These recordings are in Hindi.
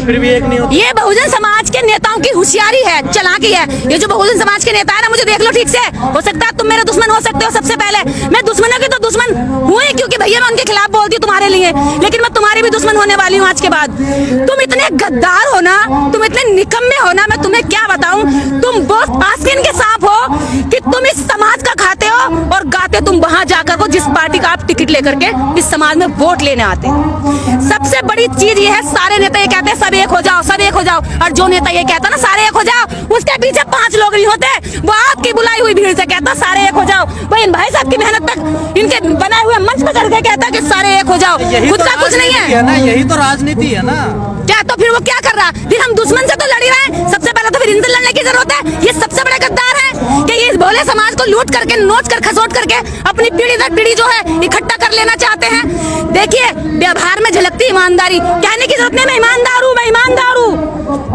फिर भी एक नहीं होता। ये बहुजन समाज के नेताओं की होशियारी है, चालाकी है। ये जो बहुजन समाज के नेता है ना, मुझे देख लो ठीक से, हो सकता है तुम मेरे दुश्मन हो सकते हो। सबसे पहले मैं दुश्मनों की तो दुश्मन हूँ ही, क्योंकि भैया मैं उनके खिलाफ बोलती हूँ तुम्हारे लिए, लेकिन मैं तुम्हारी भी दुश्मन होने वाली हूँ आज के बाद। तुम इतने गद्दार हो ना, तुम इतने निकम्मे हो ना, मैं तुम्हें क्या बताऊं। तुम बहुत आस्तीन के सांप हो कि तुम इस समाज का खाते हो और गाते तुम वहां जाकर को जिस पार्टी का आप टिकट लेकर के इस समाज में वोट लेने आते हैं। सबसे बड़ी चीज ये है, सारे नेता ये कहते हैं सब एक हो जाओ, सब एक हो जाओ, और जो नेता ये कहता है ना सारे एक हो जाओ, उसके पीछे 5 लोग नहीं होते, वो आपकी बुलाई हुई भीड़ से कहता सारे एक हो जाओ। भाई इन भाई साहब की मेहनत तक इनके बनाए हुए मंच पर चढ़ के कहता कि सारे एक हो जाओ, खुद का कुछ नहीं है ना। यही तो राजनीति है ना। क्या तो फिर वो क्या कर रहा? फिर हम दुश्मन से तो लड़ ही रहे हैं, सबसे पहले तो फिर इनसे लड़ने की जरूरत है। ये सबसे बड़े गद्दार है कि ये इस भोले समाज को लूट करके, नोच कर, खसोट करके अपनी पीढ़ी दर पीढ़ी जो है इकट्ठा कर लेना चाहते हैं। देखिए व्यवहार में झलकती ईमानदारी, कहने की जरूरत नहीं मैं ईमानदार हूँ, मैं ईमानदार हूँ,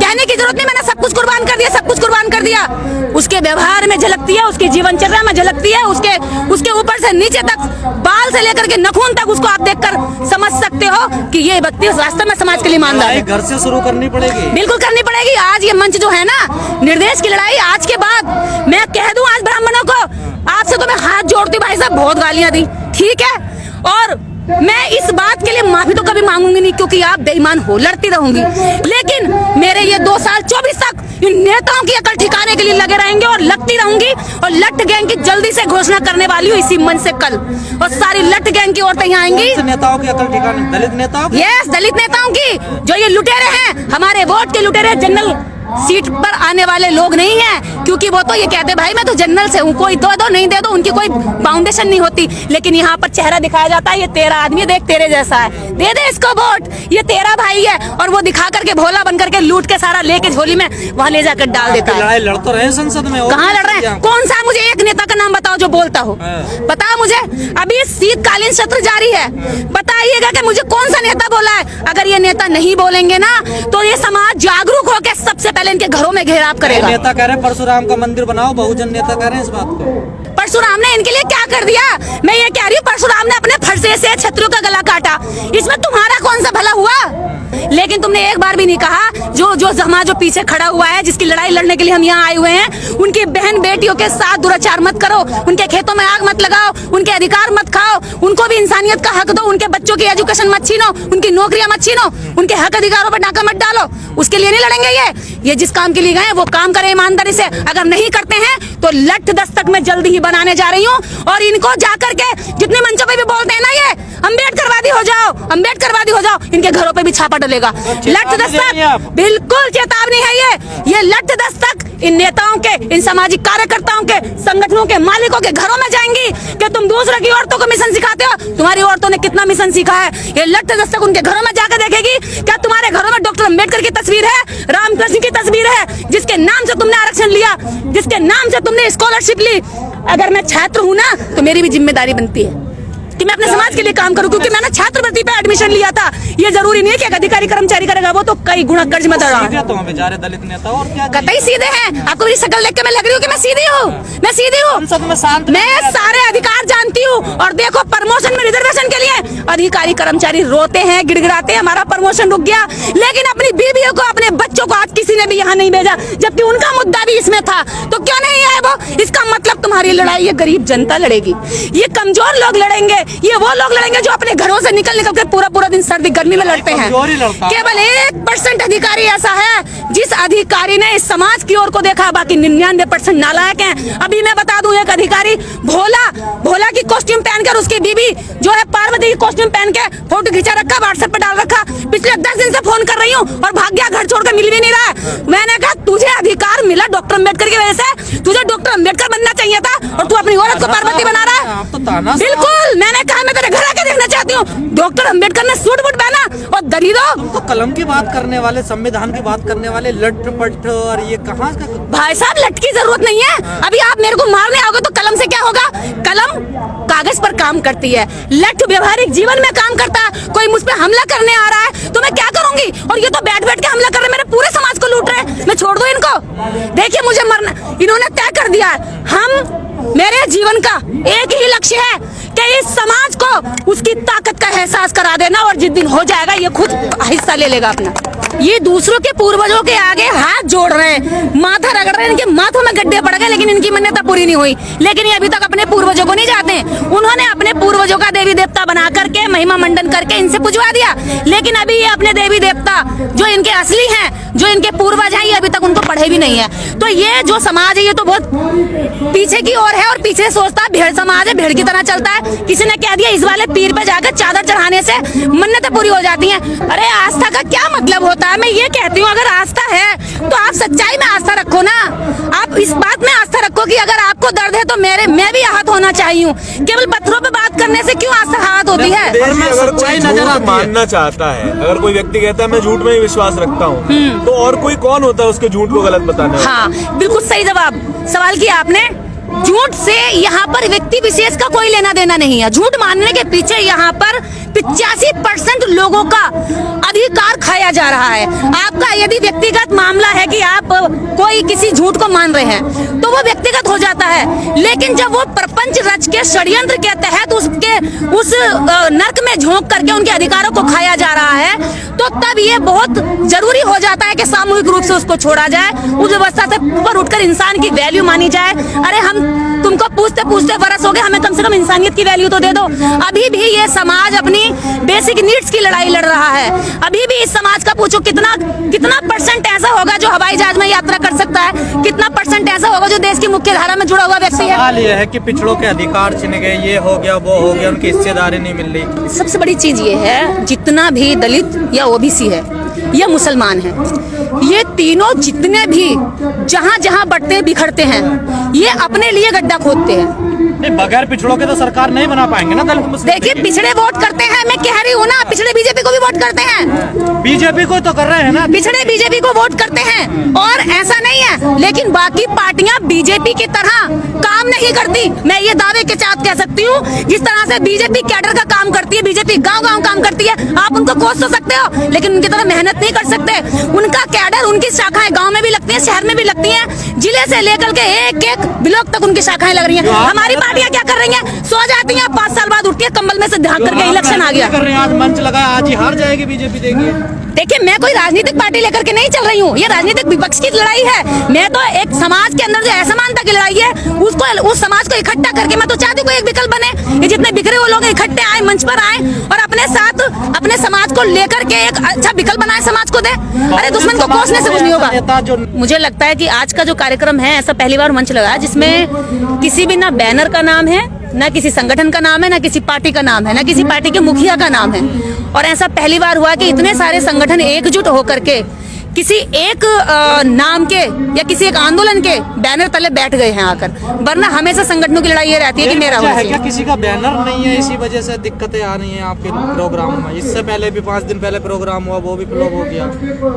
कहने की जरूरत नहीं मैंने सब कुछ कुर्बान कर दिया, सब कुछ कुर्बान कर दिया। उसके व्यवहार में झलकती है, उसकी जीवनचर्या में झलकती है, उसके ऊपर से नीचे तक, बाल से लेकर के नखून तक उसको आप देखकर समझ सकते हो कि ये व्यक्ति वास्तव में समाज के लिए ईमानदार है। घर से शुरू करनी पड़ेगी, बिल्कुल करनी पड़ेगी। आज ये मंच जो है ना, निर्देश की लड़ाई आज के बाद मैं कह दूं आज ब्राह्मणों को, आपसे तो मैं हाथ जोड़ती हूँ भाई साहब, बहुत गालियां दी, ठीक है, और मैं इस बात के लिए माफी तो कभी मांगूंगी नहीं, क्योंकि आप बेईमान हो, लड़ती रहूंगी, लेकिन मेरे ये 2 साल 24 तक इन नेताओं की अकल ठिकाने के लिए लगे रहेंगे और लगती रहूंगी। और लट गैंग की जल्दी से घोषणा करने वाली हूँ इसी मंच से कल, और सारी लट गैंग की औरतें यहाँ आएंगी। नेताओं की अकल ठिकाने? दलित नेताओं की? यस, दलित नेताओं की, जो ये लुटेरे हैं, हमारे वोट के लुटेरे, जनरल सीट पर आने वाले लोग नहीं हैं, क्योंकि वो तो ये कहते भाई मैं तो जनरल से हूँ, कोई दो नहीं दे दो, उनकी कोई फाउंडेशन नहीं होती। लेकिन यहाँ पर चेहरा दिखाया जाता है, ये तेरा आदमी देख तेरे जैसा है, दे दे इसको वोट, ये तेरा भाई है, और वो दिखा करके भोला बन करके लूट के सारा लेके झोली में वहाँ ले जाकर डाल देता है। लड़ाई लड़ तो रहे संसद में, कहाँ लड़ रहे हैं? कौन सा? मुझे एक नेता का नाम बताओ जो बोलता हो, बताओ मुझे। अभी शीतकालीन सत्र जारी है, बताइएगा कि मुझे कौन सा नेता बोला है। अगर ये नेता नहीं बोलेंगे ना, तो ये समाज जागरूक होकर सबसे पहले इनके घरों में घेराव करेगा। नेता कह रहे हैं परशुराम का मंदिर बनाओ, बहुजन नेता कह रहे हैं इस बात को। परशुराम ने इनके लिए क्या कर दिया? मैं ये कह रही हूँ, परशुराम ने अपने फरसे से क्षत्रियों का गला काटा, इसमें तुम्हारा कौन सा भला हुआ? लेकिन तुमने एक बार भी नहीं कहा जो समाज जो पीछे खड़ा हुआ है, जिसकी लड़ाई लड़ने के लिए हम यहाँ आए हुए हैं, उनकी बहन बेटियों के साथ दुराचार मत करो, उनके खेतों में आग मत लगाओ, उनके अधिकार मत खाओ, उनको भी इंसानियत का हक दो, उनके बच्चों की एजुकेशन मत छीनो, उनकी नौकरियां मत छीनो, उनके हक अधिकारों पर डाका मत डालो। उसके लिए नहीं लड़ेंगे। ये जिस काम के लिए गए वो काम करे ईमानदारी से। अगर नहीं करते हैं तो लठ दस्तक में जल्दी ही बनाने जा रही हूँ, और इनको जाकर के जितने मंचों पे भी बोलते हैं ना, ये अम्बेडकरवादी हो जाओ, अम्बेडकरवादी हो जाओ, इनके घरों पे भी छापा डलेगा। लठ दस्तक, बिल्कुल चेतावनी है ये लठ दस्तक इन नेताओं के, इन सामाजिक कार्यकर्ताओं के, संगठनों के मालिकों के घरों में जाएंगी कि तुम दूसरे की औरतों को मिशन सिखाते हो। तुम्हारी औरतों ने कितना मिशन सीखा है? ये लठ दस्तक उनके घरों में जाकर देखेगी। क्या तुम्हारे घरों में डॉक्टर अम्बेडकर की तस्वीर है, रामकृष्ण की तस्वीर है, जिसके नाम से तुमने आरक्षण लिया, जिसके नाम से तुमने स्कॉलरशिप ली? अगर मैं छात्र हूँ ना, तो मेरी भी जिम्मेदारी बनती है कि मैं अपने समाज के लिए काम करूं, क्योंकि मैंने छात्रवृत्ति पे एडमिशन लिया था। ये जरूरी नहीं है कि एक अधिकारी कर्मचारी करेगा, वो तो कई गुना कर्ज में दड़ा है। तो बेचारे दलित नेता और क्या कतई सीधे हैं। आपको मेरी शक्ल देख के मैं लग रही हूँ कि मैं सीधी हूँ, मैं सीधी हूँ, मैं सारे अधिकार जानती हूँ। और देखो, प्रमोशन में रिजर्वेशन के लिए अधिकारी कर्मचारी रोते हैं, गिड़गिड़ाते हैं, हमारा प्रमोशन रुक गया, लेकिन अपनी बीवियों को, अपने बच्चों को आज किसी ने भी यहाँ नहीं भेजा, जबकि उनका मुद्दा भी इसमें था। तो क्यों नहीं आए वो? इसका मतलब तुम्हारी लड़ाई ये गरीब जनता लड़ेगी, ये कमजोर लोग लड़ेंगे, ये वो लोग लड़ेंगे जो अपने घरों से निकल कर पूरा दिन सर्दी गर्मी में लड़ते हैं। केवल 1% अधिकारी ऐसा है जिस अधिकारी ने इस समाज की ओर को देखा, बाकी 99% नालायक हैं। अभी मैं बता दूं, एक अधिकारी भोला की कॉस्ट्यूम पहनकर, उसकी बीबी जो है पार्वती की कॉस्ट्यूम पहन के फोटो खींचा रखा, व्हाट्सएप पे डाल रखा। पिछले 10 दिन से फोन कर रही हूँ और भाग गया, घर छोड़कर मिल भी नहीं रहा है। मैंने कहा तुझे अधिकार मिला डॉक्टर अम्बेडकर की वजह से, तुझे डॉक्टर अम्बेडकर बनना चाहिए था, और तू अपनी औरत को पार्वती बना रहा है। बिल्कुल, मैंने कहा मैं तेरे घर आके देखना चाहती हूँ। डॉक्टर अम्बेडकर ने सूट बूट पहना, और दलितों तो कलम की बात करने वाले, संविधान की बात करने वाले लट-पट, और ये कहाँ का? भाई साहब, लट की जरूरत नहीं है। अभी आप मेरे को मारने आओगे तो कलम से क्या होगा? कलम कागज पर काम करती है, लठ व्यवहारिक जीवन में काम करता है। कोई मुझ पे हमला करने आ रहा है तो मैं क्या करूंगी? और ये तो बैठ के हमला कर रहे हैं, मेरे पूरे समाज को लूट रहे हैं, मैं छोड़ दूं इनको? देखिए, मुझे मरना इन्होंने तय कर दिया है। मेरे जीवन का एक ही लक्ष्य है कि इस समाज को उसकी ताकत का एहसास करा देना, और जिस दिन हो जाएगा ये खुद हिस्सा ले लेगा अपना। ये दूसरों के पूर्वजों के आगे हाथ जोड़ रहे हैं, माथा रगड़ रहे हैं, इनके माथों में गड्ढे पड़ गए, लेकिन इनकी मान्यता पूरी नहीं हुई। लेकिन ये अभी तक अपने पूर्वजों को नहीं जानते। उन्होंने अपने पूर्वजों का देवी देवता बना करके महिमा मंडन करके इनसे पुजवा दिया, लेकिन अभी ये अपने देवी देवता जो इनके असली हैं, जो इनके पूर्वज हैं, ये अभी तक उनको पढ़े भी नहीं है। तो ये जो समाज है ये तो बहुत पीछे की ओर है, और पीछे सोचता है भेड़ समाज है, भेड़ की तरह चलता है। किसी ने कह दिया इस वाले पीर पे जाकर चादर चढ़ाने से मन्नतें पूरी हो जाती हैं। अरे आस्था का क्या मतलब होता है? मैं ये कहती हूँ अगर आस्था है तो आप सच्चाई में आस्था रखो ना। आप इस बात में आस्था रखो कि अगर आपको दर्द है तो मैं भी आहत होना चाहिए हूँ। केवल पत्थरों पे बात करने से क्यों आस्था आहत होती है? अगर कोई झूठ मानना चाहता है, अगर कोई व्यक्ति कहता है मैं झूठ में ही विश्वास रखता हूँ, तो और कोई कौन होता है उसके झूठ को गलत बताने वाला? हाँ, बिल्कुल सही सवाल किया आपने। झूठ से यहाँ पर व्यक्ति विशेष का कोई लेना देना नहीं है। झूठ मानने के पीछे यहाँ पर 85% लोगों का अधिकार खाया जा रहा है। आपका यदि व्यक्तिगत मामला है कि आप कोई किसी झूठ को मान रहे हैं तो वो व्यक्तिगत हो जाता है, लेकिन जब वो प्रपंच रच के षड्यंत्र के तहत उस नर्क में झोंक करके उनके अधिकारों को खाया जा रहा है, तो तब ये बहुत जरूरी हो जाता है कि सामूहिक रूप से उसको छोड़ा जाए, उस व्यवस्था से ऊपर उठकर इंसान की वैल्यू मानी जाए। अरे हम तुमको पूछते पूछते बरस हो गए, हमें कम से कम इंसानियत की वैल्यू तो दे दो। अभी भी ये समाज अपनी बेसिक नीड्स की लड़ाई लड़ रहा है। अभी भी इस समाज का पूछो कितना परसेंट ऐसा होगा जो हवाई जहाज में यात्रा कर सकता है, कितना परसेंट ऐसा होगा जो देश की मुख्य धारा में जुड़ा हुआ व्यक्ति है। सवाल ये है कि पिछड़ों के अधिकार छिन गए, ये हो गया वो हो गया, उनकी हिस्सेदारी नहीं मिल रही। सबसे बड़ी चीज ये है, जितना भी दलित या ओबीसी है या मुसलमान है, ये तीनों जितने भी जहाँ जहाँ बटते बिखरते हैं, ये अपने लिए गड्ढा खोदते हैं। बगैर पिछड़ों के तो सरकार नहीं बना पाएंगे ना दलित मुस्लिम। देखिए पिछड़े वोट करते हैं, मैं कह रही हूँ ना, पिछड़े बीजेपी को भी वोट करते हैं। बीजेपी को तो कर रहे हैं ना, पिछड़े बीजेपी को वोट करते हैं, और ऐसा नहीं है लेकिन बाकी पार्टियां बीजेपी की तरह काम नहीं करती। मैं ये दावे के साथ कह सकती हूँ, जिस तरह से बीजेपी कैडर का काम करती है, बीजेपी गांव-गांव काम करती है, आप उनको कोस तो सकते हो लेकिन उनकी तरह मेहनत नहीं कर सकते। उनका कैडर, उनकी शाखाएं गाँव में भी लगती है, शहर में भी लगती है, जिले से लेकर के एक ब्लॉक तक उनकी शाखाएं लग रही है। हमारी पार्टियां क्या कर रही हैं? सो जाती हैं, 5 साल बाद उठती है, कंबल में से ढांक करके इलेक्शन आ गया। आज मंच लगाया, आज ही हार जाएगी बीजेपी। देखिए मैं कोई राजनीतिक पार्टी लेकर के नहीं चल रही हूँ, ये राजनीतिक विपक्ष की लड़ाई है। मैं तो एक समाज के अंदर जो असमानता की लड़ाई है, उसको, उस समाज को इकट्ठा करके मैं तो चाहती हूँ एक विकल्प बने, ये जितने बिखरे हुए लोग इकट्ठे आए, मंच पर आए और अपने साथ अपने समाज को लेकर के एक अच्छा विकल्प बनाए, समाज को दे। अरे दुश्मन को कोसने से कुछ नहीं होगा। मुझे लगता है कि आज का जो कार्यक्रम है, ऐसा पहली बार मंच लगा जिसमें किसी भी ना बैनर का नाम है, ना किसी संगठन का नाम है, ना किसी पार्टी का नाम है, ना किसी पार्टी के मुखिया का नाम है। और ऐसा पहली बार हुआ कि इतने सारे संगठन एकजुट होकर के किसी एक नाम के या किसी एक आंदोलन के बैनर तले बैठ गए हैं आकर। वरना हमेशा संगठनों की लड़ाई ये रहती है कि मेरा है क्या किसी का बैनर नहीं है, इसी वजह से दिक्कतें आ रही हैं आपके प्रोग्राम में। इससे पहले भी 5 दिन पहले प्रोग्राम हुआ, वो भी फ्लॉप हो गया,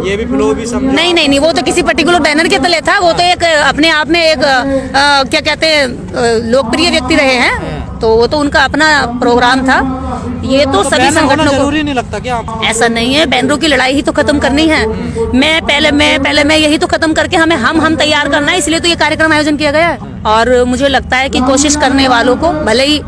ये भी फ्लॉप भी समझो। नहीं, वो तो किसी पर्टिकुलर बैनर के तले था। वो तो एक अपने आप में एक क्या कहते हैं, लोकप्रिय व्यक्ति रहे हैं, तो वो तो उनका अपना प्रोग्राम था। ये तो सभी संगठनों को जरूरी नहीं लगता क्या? ऐसा नहीं है, बैनरों की लड़ाई ही तो खत्म करनी है। मैं यही तो खत्म करके हम तैयार करना है, इसलिए तो ये कार्यक्रम आयोजन किया गया है। और मुझे लगता है कि कोशिश करने वालों को भले ही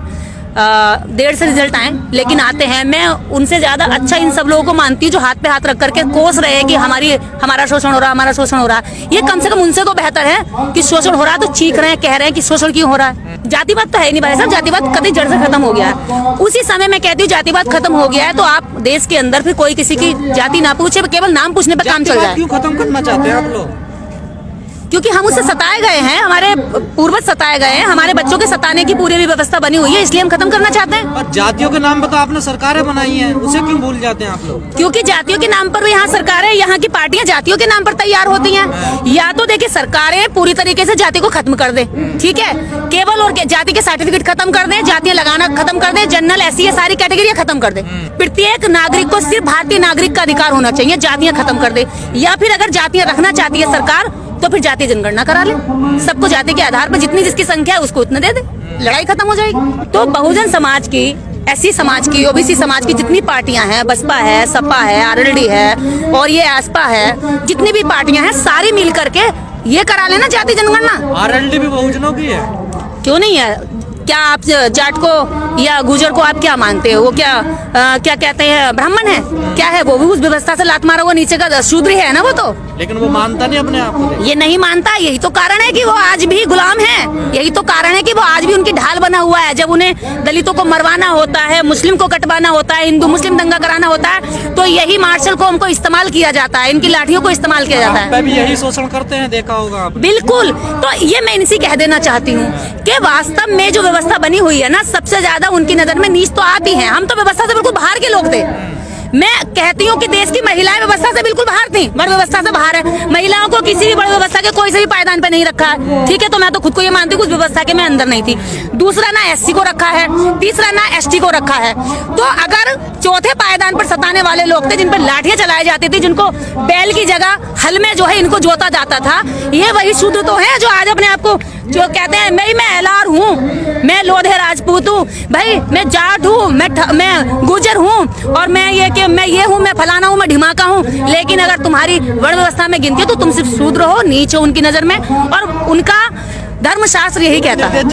देर से रिजल्ट आए, लेकिन आते हैं। मैं उनसे ज्यादा अच्छा इन सब लोगों को मानती हूँ जो हाथ पे हाथ रख करके कोस रहे हैं कि हमारा शोषण हो रहा है, हमारा शोषण हो रहा है। ये कम से कम उनसे तो बेहतर है कि शोषण हो रहा है तो चीख रहे हैं, कह रहे हैं कि शोषण क्यों हो रहा है। जातिवाद तो है नहीं भाई साहब, जातिवाद कभी जड़ से खत्म हो गया है। उसी समय मैं कहती हूँ जातिवाद खत्म हो गया है तो आप देश के अंदर फिर कोई किसी की जाति ना पूछे, केवल नाम पूछने पर काम चल जाए। क्यों खत्म करना चाहते हैं आप लोग? क्योंकि हम उससे सताए गए हैं, हमारे पूर्वज सताए गए हैं, हमारे बच्चों के सताने की पूरी व्यवस्था बनी हुई है, इसलिए हम खत्म करना चाहते हैं। और जातियों के नाम पर तो आपने सरकारें बनाई हैं, उसे क्यों भूल जाते हैं आप लोग? क्योंकि जातियों के नाम पर भी यहाँ सरकारें, यहाँ की पार्टियां जातियों के नाम पर तैयार होती हैं। या तो देखिए सरकारें पूरी तरीके से जाति को खत्म कर दे, ठीक है, केवल और जाति के सर्टिफिकेट खत्म कर दे, जातियां लगाना खत्म कर दे, जनरल SC ये सारी कैटेगरियां खत्म कर दे। प्रत्येक नागरिक को सिर्फ भारतीय नागरिक का अधिकार होना चाहिए, जातियां खत्म कर दे। या फिर अगर जातियां रखना चाहती है सरकार तो फिर जातीय जनगणना करा ले, सबको जाति के आधार पर जितनी जिसकी संख्या है उसको उतना दे दे, लड़ाई खत्म हो जाएगी। तो बहुजन समाज की, SC समाज की, OBC समाज की जितनी पार्टियां हैं, बसपा है, सपा है, RLD है और ये ASPA है, जितनी भी पार्टियां हैं सारी मिल करके ये करा लेना जाति जनगणना। RLD भी बहुजनों की है? क्यों नहीं है? क्या आप जाट को या गुजर को आप क्या मानते हो? वो क्या कहते हैं, ब्राह्मण है क्या है? वो भी उस व्यवस्था से लात मारा हुआ नीचे का शूद्र है ना वो तो। लेकिन वो मानता नहीं अपने आप को। ये नहीं मानता, यही तो कारण है कि वो आज भी गुलाम है। यही तो कारण है कि वो आज भी उनकी ढाल बना हुआ है। जब उन्हें दलितों को मरवाना होता है, मुस्लिम को कटवाना होता है, हिंदू मुस्लिम दंगा कराना होता है, तो यही मार्शल को हमको इस्तेमाल किया जाता है, इनकी लाठियों को इस्तेमाल किया जाता है। भी यही शोषण करते हैं, देखा होगा आप। बिल्कुल। तो ये मैं इनसे कह देना चाहती हूँ कि वास्तव में जो व्यवस्था बनी हुई है ना, सबसे ज्यादा उनकी नजर में नीच तो आप ही हैं। हम तो व्यवस्था से बिल्कुल बाहर के लोग थे। मैं कहती हूँ कि देश की महिलाएं व्यवस्था से बिल्कुल बाहर थी, बड़ व्यवस्था से बाहर है। महिलाओं को किसी भी बड़ी व्यवस्था के कोई से भी पायदान पे नहीं रखा है, ठीक है। तो मैं तो खुद को ये मानती हूँ उस व्यवस्था के मैं अंदर नहीं थी। दूसरा, ना एससी को रखा है, तीसरा ना एसटी को रखा है। तो अगर चौथे पायदान पर सताने वाले लोग थे, जिन पर लाठियां चलाई जाती थी, जिनको बैल की जगह हल में जो है इनको जोता जाता था, ये वही शूद्र तो है जो आज अपने आप को जो कहते हैं मैं एलार हूँ, मैं लोधे राजपूत हूँ, भाई मैं जाट हूँ, मैं गुजर हूँ, और मैं ये हूँ, मैं फलाना हूँ, मैं ढिमाका हूँ। लेकिन अगर तुम्हारी वर्ण व्यवस्था में गिनती है तो तुम सिर्फ शूद्र हो, नीच हो उनकी नजर में, और उनका धर्मशास्त्र यही कहता है।